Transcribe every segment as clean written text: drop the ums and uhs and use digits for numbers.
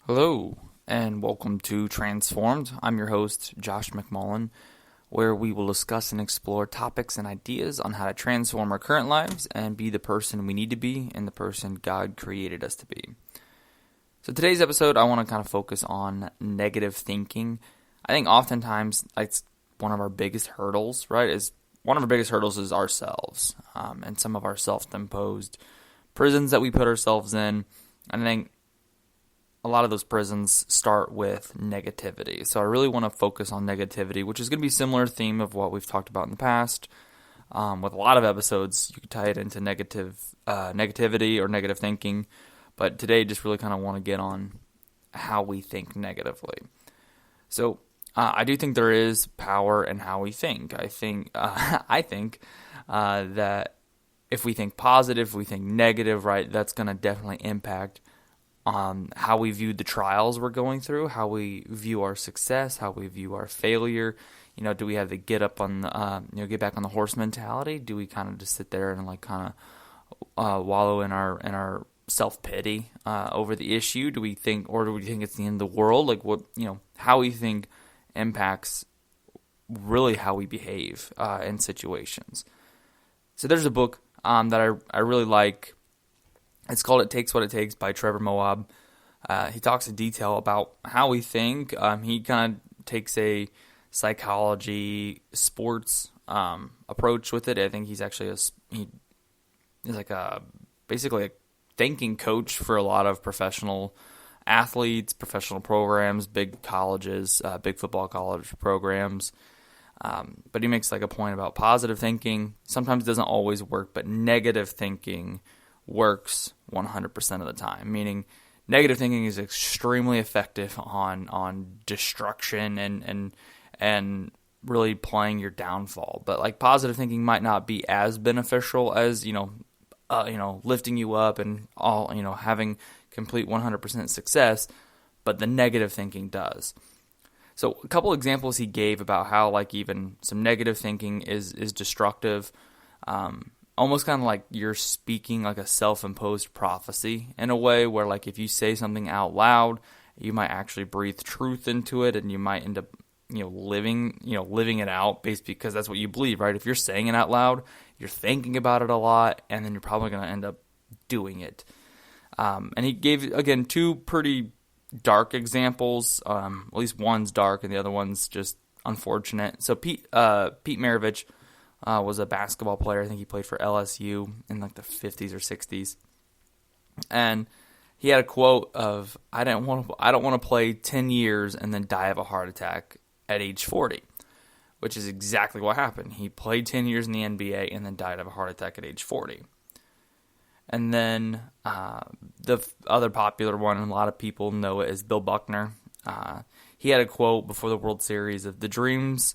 Hello, and welcome to Transformed. I'm your host, Josh McMullen, where we will discuss and explore topics and ideas on how to transform our current lives and be the person we need to be and the person God created us to be. So today's episode, I want to kind of focus on negative thinking. I think oftentimes it's one of our biggest hurdles, right? One of our biggest hurdles is ourselves, and some of our self-imposed prisons that we put ourselves in. I think a lot of those prisons start with negativity. So I really want to focus on negativity, which is going to be a similar theme of what we've talked about in the past. With a lot of episodes, you could tie it into negativity or negative thinking. But today, just really kind of want to get on how we think negatively. So I do think there is power in how we think. I think that if we think positive, if we think negative, right, that's going to definitely impact how we view the trials we're going through, how we view our success, how we view our failure. Do we have the get back on the horse mentality? Do we kind of just sit there and wallow in our self-pity over the issue? Do we think it's the end of the world? How we think impacts really how we behave in situations. So there's a book that I really like. It's called It Takes What It Takes by Trevor Moawad. He talks in detail about how we think. He kind of takes a psychology, sports approach with it. I think he's actually basically a thinking coach for a lot of professional athletes, professional programs, big colleges, big football college programs. But he makes a point about positive thinking. Sometimes it doesn't always work, but negative thinking works 100% of the time, meaning negative thinking is extremely effective on destruction and really playing your downfall. But positive thinking might not be as beneficial as lifting you up and all having complete 100% success, but the negative thinking does. So a couple examples he gave about how even some negative thinking is destructive. Almost kind of like you're speaking a self-imposed prophecy in a way where if you say something out loud, you might actually breathe truth into it, and you might end up living it out because that's what you believe, right? If you're saying it out loud, you're thinking about it a lot, and then you're probably going to end up doing it. And he gave, again, two pretty dark examples. At least one's dark and the other one's just unfortunate. So Pete Maravich was a basketball player. I think he played for LSU in the 50s or 60s. And he had a quote of, I don't want to play 10 years and then die of a heart attack at age 40, which is exactly what happened. He played 10 years in the NBA and then died of a heart attack at age 40. And then the other popular one, and a lot of people know it, is Bill Buckner. He had a quote before the World Series of, "The dreams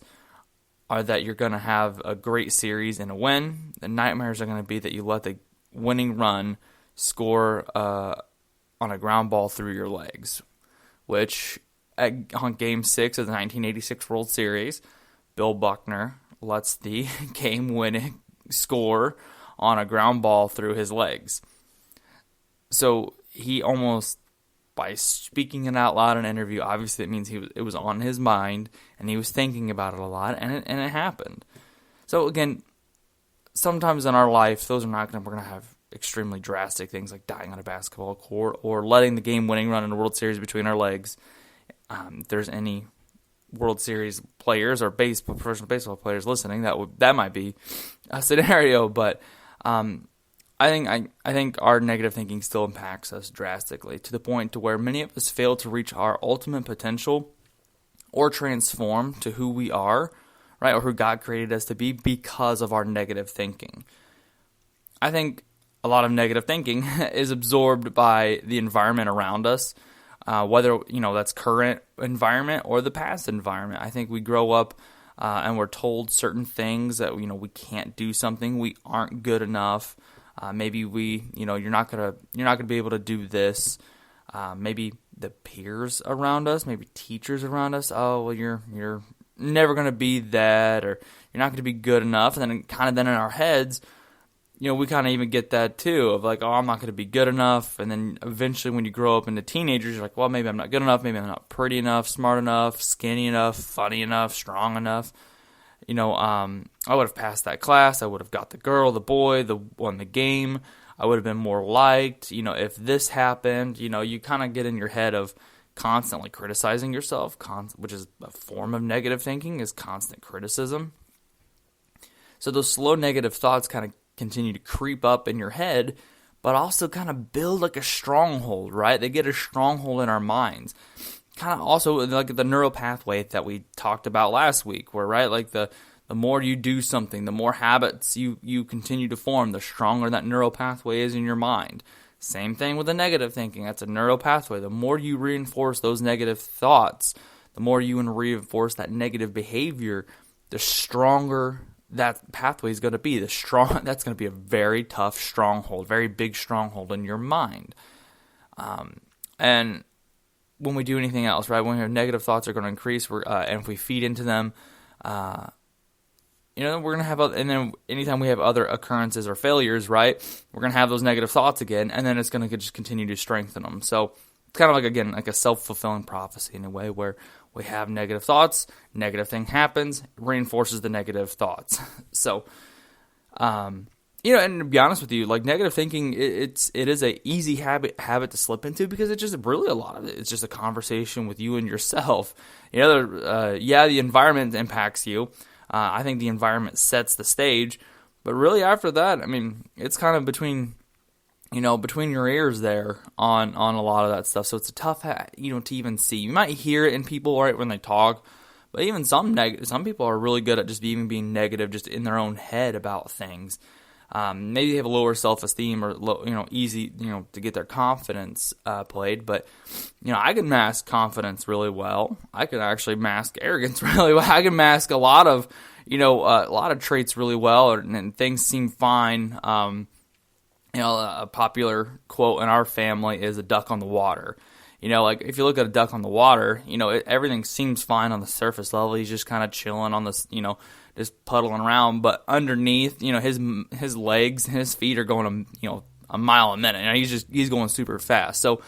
are that you're going to have a great series and a win. The nightmares are going to be that you let the winning run score on a ground ball through your legs," which on Game 6 of the 1986 World Series, Bill Buckner lets the game-winning score on a ground ball through his legs. So he almost, by speaking it out loud in an interview, obviously it means it was on his mind and he was thinking about it a lot, and it happened. So again, sometimes in our life, we're going to have extremely drastic things like dying on a basketball court or letting the game-winning run in a World Series between our legs. If there's any World Series players or professional baseball players listening, that might be a scenario, but I think our negative thinking still impacts us drastically to the point to where many of us fail to reach our ultimate potential or transform to who we are, right, or who God created us to be because of our negative thinking. I think a lot of negative thinking is absorbed by the environment around us, whether that's current environment or the past environment. I think we grow up and we're told certain things that we can't do something, we aren't good enough. Maybe you're not gonna be able to do this. Maybe the peers around us, maybe teachers around us. Oh, well, you're never gonna be that, or you're not gonna be good enough. And then in our heads, we kind of even get that too of like, oh, I'm not going to be good enough. And then eventually when you grow up into teenagers, you're like, well, maybe I'm not good enough. Maybe I'm not pretty enough, smart enough, skinny enough, funny enough, strong enough. I would have passed that class. I would have got the girl, the boy, won the game. I would have been more liked. If this happened, you kind of get in your head of constantly criticizing yourself, which is a form of negative thinking, is constant criticism. So those slow negative thoughts kind of continue to creep up in your head, but also kind of build like a stronghold, right? They get a stronghold in our minds. Kind of also like the neural pathway that we talked about last week, where, right, like the more you do something, the more habits you continue to form, the stronger that neural pathway is in your mind. Same thing with the negative thinking. That's a neural pathway. The more you reinforce those negative thoughts, the more you reinforce that negative behavior, the stronger that pathway is going to be. That's going to be a very tough stronghold, very big stronghold in your mind. And when we do anything else, right, when our negative thoughts are going to increase, and if we feed into them, we're going to have, and then anytime we have other occurrences or failures, right, we're going to have those negative thoughts again, and then it's going to just continue to strengthen them. So it's kind of like, again, like a self-fulfilling prophecy in a way where we have negative thoughts, negative thing happens, reinforces the negative thoughts. So, and to be honest with you, like negative thinking, it is a easy habit to slip into because it's just really a lot of it. It's just a conversation with you and yourself. The environment impacts you. I think the environment sets the stage, but really after that, I mean, it's kind of between your ears there on a lot of that stuff. So it's a tough, to even see. You might hear it in people right when they talk, but even some people are really good at just even being negative, just in their own head about things. Maybe they have a lower self-esteem or easy, to get their confidence played. But I can mask confidence really well. I can actually mask arrogance really well. I can mask a lot of traits really well, and things seem fine. A popular quote in our family is a duck on the water. Like if you look at a duck on the water, everything seems fine on the surface level. He's just kind of chilling on this, just puddling around. But underneath, his legs and his feet are going, a mile a minute. He's going super fast. So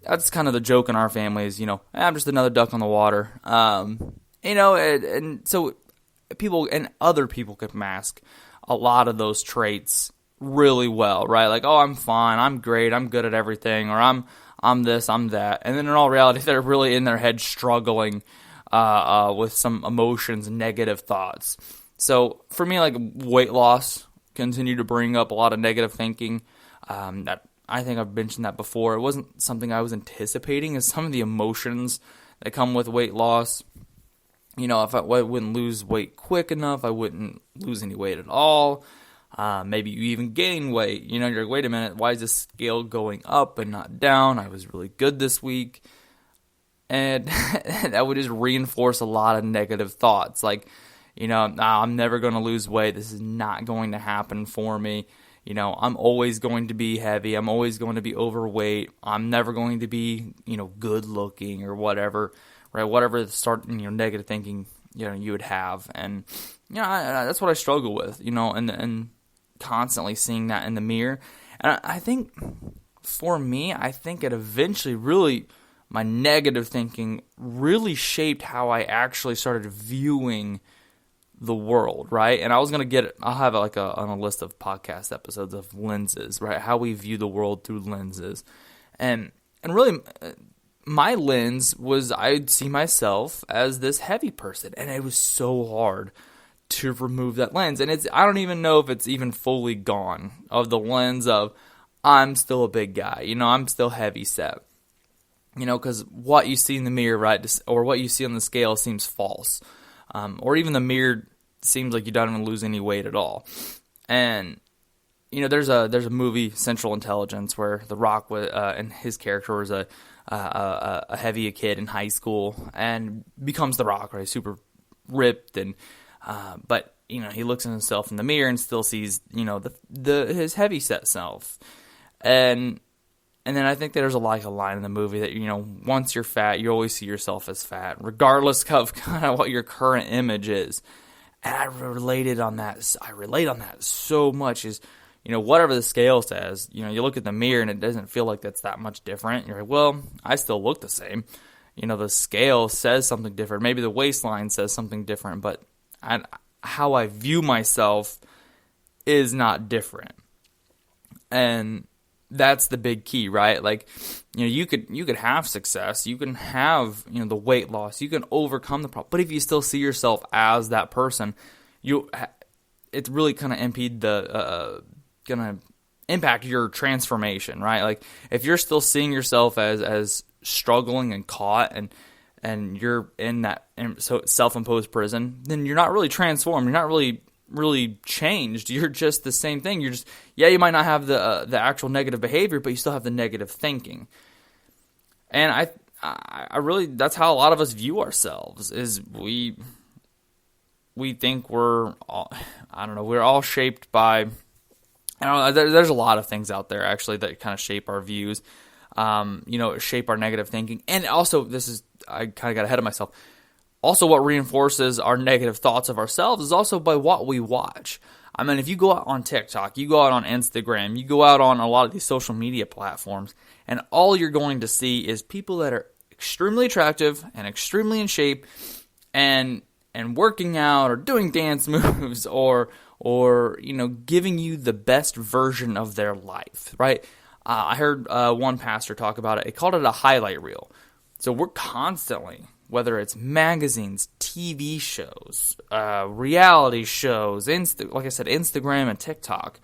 that's kind of the joke in our family is, I'm just another duck on the water. And so people and other people could mask a lot of those traits really well, right? Like, oh, I'm fine, I'm great, I'm good at everything, or I'm this, I'm that. And then in all reality, they're really in their head struggling with some emotions, negative thoughts. So for me, like weight loss continue to bring up a lot of negative thinking. That I think I've mentioned that before. It wasn't something I was anticipating, as some of the emotions that come with weight loss. If I wouldn't lose weight quick enough, I wouldn't lose any weight at all. Maybe you even gain weight. You're like, wait a minute, why is this scale going up and not down? I was really good this week. And that would just reinforce a lot of negative thoughts. Like, I'm never going to lose weight. This is not going to happen for me. I'm always going to be heavy. I'm always going to be overweight. I'm never going to be, good looking or whatever, right? Whatever negative thinking, you would have. And, that's what I struggle with, and constantly seeing that in the mirror. And I think for me, it eventually really, my negative thinking really shaped how I actually started viewing the world, right? And I was going to I'll have on a list of podcast episodes of lenses, right? How we view the world through lenses. And really, my lens was I'd see myself as this heavy person, and it was so hard to remove that lens. And I don't even know if it's even fully gone, of the lens of I'm still a big guy, I'm still heavy set, because what you see in the mirror, right, or what you see on the scale seems false, or even the mirror seems like you don't even lose any weight at all. And there's a movie, Central Intelligence, where The Rock and his character was a heavy kid in high school and becomes The Rock, right, super ripped, and but he looks at himself in the mirror and still sees his heavy set self. And then I think there's a line in the movie that once you're fat, you always see yourself as fat, regardless of kind of what your current image is. And I relate on that so much, is whatever the scale says, you look at the mirror and it doesn't feel like that's that much different. You're like, well, I still look the same. The scale says something different. Maybe the waistline says something different, but how I view myself is not different. And that's the big key, right? Like, you could have success, you can have, the weight loss, you can overcome the problem. But if you still see yourself as that person, it's really kind of gonna impact your transformation, right? Like, if you're still seeing yourself as struggling and caught and you're in that self-imposed prison, then you're not really transformed. You're not really changed. You're just the same thing. You're just, you might not have the actual negative behavior, but you still have the negative thinking. And I really, that's how a lot of us view ourselves, is we think we're all shaped by, there's a lot of things out there actually that kind of shape our views, shape our negative thinking. And also, I kind of got ahead of myself. Also, what reinforces our negative thoughts of ourselves is also by what we watch. I mean, if you go out on TikTok, you go out on Instagram, you go out on a lot of these social media platforms, and all you're going to see is people that are extremely attractive and extremely in shape and working out or doing dance moves or giving you the best version of their life, right? I heard one pastor talk about it. He called it a highlight reel. So we're constantly, whether it's magazines, TV shows, reality shows, like I said, Instagram and TikTok,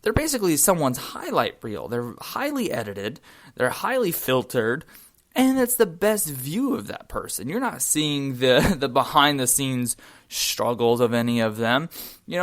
they're basically someone's highlight reel. They're highly edited, they're highly filtered, and it's the best view of that person. You're not seeing the behind-the-scenes struggles of any of them.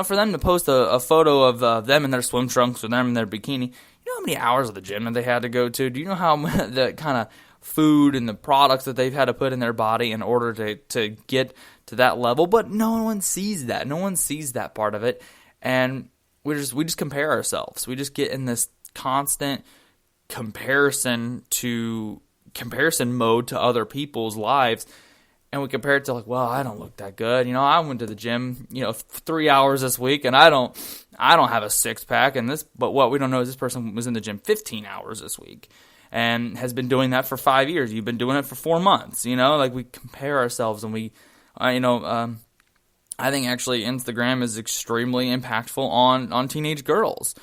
For them to post a photo of them in their swim trunks or them in their bikini, you know how many hours of the gym that they had to go to? Do you know how the kind of food and the products that they've had to put in their body in order to get to that level? But no one sees that. No one sees that part of it. And we just compare ourselves. We just get in this constant comparison mode to other people's lives. And we compare it to like, well, I don't look that good. I went to the gym, 3 hours this week, and I don't have a six pack. But what we don't know is this person was in the gym 15 hours this week and has been doing that for 5 years. You've been doing it for 4 months. Like, we compare ourselves, and we, I think actually Instagram is extremely impactful on teenage girls.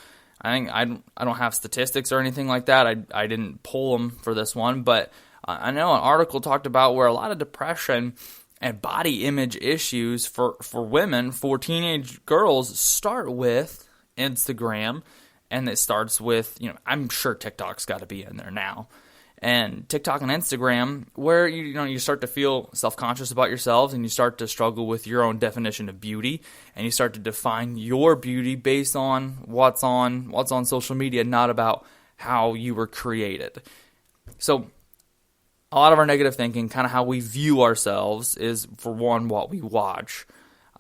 I think I don't have statistics or anything like that. I didn't pull them for this one, but I know an article talked about where a lot of depression and body image issues for women, for teenage girls, start with Instagram, and it starts with, I'm sure TikTok's got to be in there now. And TikTok and Instagram, where you start to feel self-conscious about yourselves, and you start to struggle with your own definition of beauty, and you start to define your beauty based on what's on social media, not about how you were created. So a lot of our negative thinking, kind of how we view ourselves, is, for one, what we watch,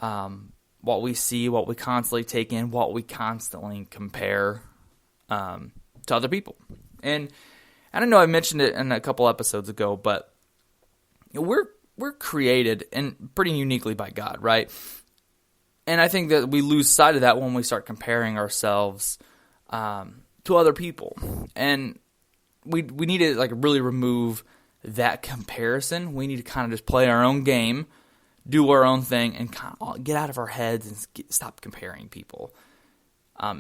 what we see, what we constantly take in, what we constantly compare to other people. And I don't know, I mentioned it in a couple episodes ago, but we're created and pretty uniquely by God, right? And I think that we lose sight of that when we start comparing ourselves to other people. And we need to really remove that comparison. We need to kind of just play our own game, do our own thing, and kind of get out of our heads and stop comparing people.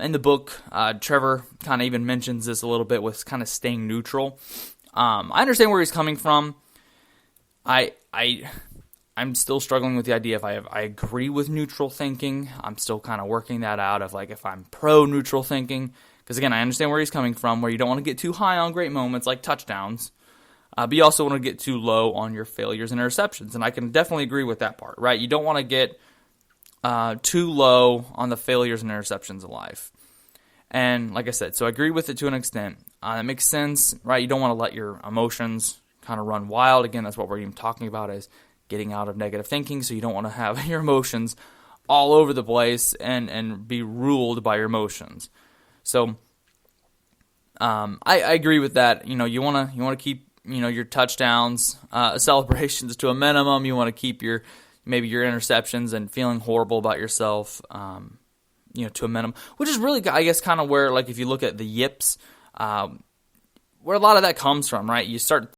In the book, Trevor kind of even mentions this a little bit with kind of staying neutral. I understand where he's coming from. I'm still struggling with the idea if I agree with neutral thinking. I'm still kind of working that out of if I'm pro-neutral thinking. Because again, I understand where he's coming from, where you don't want to get too high on great moments like touchdowns. But you also want to get too low on your failures and interceptions. And I can definitely agree with that part, right? You don't want to get too low on the failures and interceptions of life. And like I said, so I agree with it to an extent. That makes sense, right? You don't want to let your emotions kind of run wild. Again, that's what we're even talking about, is getting out of negative thinking. So you don't want to have your emotions all over the place and be ruled by your emotions. So I agree with that. You want to keep your touchdowns, celebrations to a minimum. You want to keep your interceptions and feeling horrible about yourself, to a minimum, which is really, I guess, kind of where, like, if you look at the yips, where a lot of that comes from, right? You start